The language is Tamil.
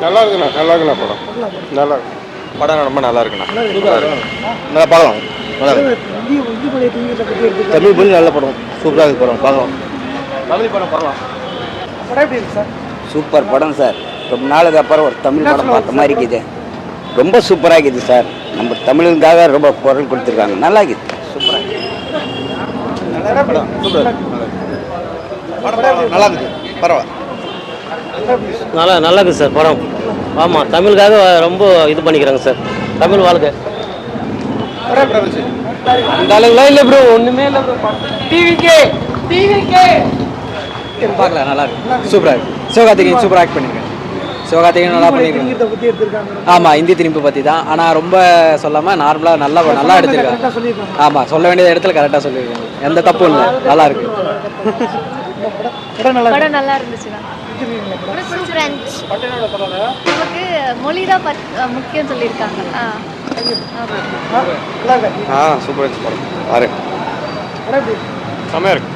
நல்லா இருக்குண்ணா படம் நல்லா இருக்கு. படம் ரொம்ப நல்லா இருக்குண்ணா. நல்லா பார்க்கலாம். நல்லா இருக்கு. தமிழ் மொழி நல்ல படம், சூப்பராக இருக்கு படம், பார்க்கலாம். தமிழ் படம் பார்க்கலாம். படம் எப்படி இருக்கு சார்? சூப்பர் படம் சார். ரொம்ப நாளுக்கு அப்புறம் ஒரு தமிழ் படம் பார்த்த மாதிரி இருக்குது. ரொம்ப சூப்பராக இருக்குது சார். நம்ம தமிழுக்காக ரொம்ப குரல் கொடுத்துருக்காங்க. நல்லா இருக்குது, சூப்பராக இருக்குது. நல்லா இருக்குது, பரவாயில்ல. நல்லா இருக்குது சார் படம். ஆமாம், தமிழுக்காக ரொம்ப இது பண்ணிக்கிறாங்க சார். தமிழ் வாழ்க்கை அந்த அளவுக்குலாம் இல்லை ப்ரோ, ஒன்றுமே இல்லை ப்ரோ. டிவிக்கே பார்க்கலாம், நல்லா இருக்கு, சூப்பராக இருக்கு. சிவகார்த்திகேயன் சூப்பராக ஆக்ட் பண்ணியிருக்காங்க. சிவகார்த்திகேயன் நல்லா பண்ணியிருக்காங்க. ஆமாம், இந்தி திணிப்பு பற்றி தான். ஆனால் ரொம்ப சொல்லாமல் நார்மலாக நல்லா எடுத்திருக்காங்க. ஆமாம், சொல்ல வேண்டிய இடத்துல கரெக்டாக சொல்லியிருக்காங்க. எந்த தப்பும் இல்லை, நல்லா இருக்கு. படம் நல்லா இருந்துச்சுண்ணா. சூப்பராக இருந்துச்சு. நமக்கு மொழி தான் முக்கியம் சொல்லியிருக்காங்க. சூப்பராக இருந்துச்சு படம். பாரு, செம்மையாக இருக்கு.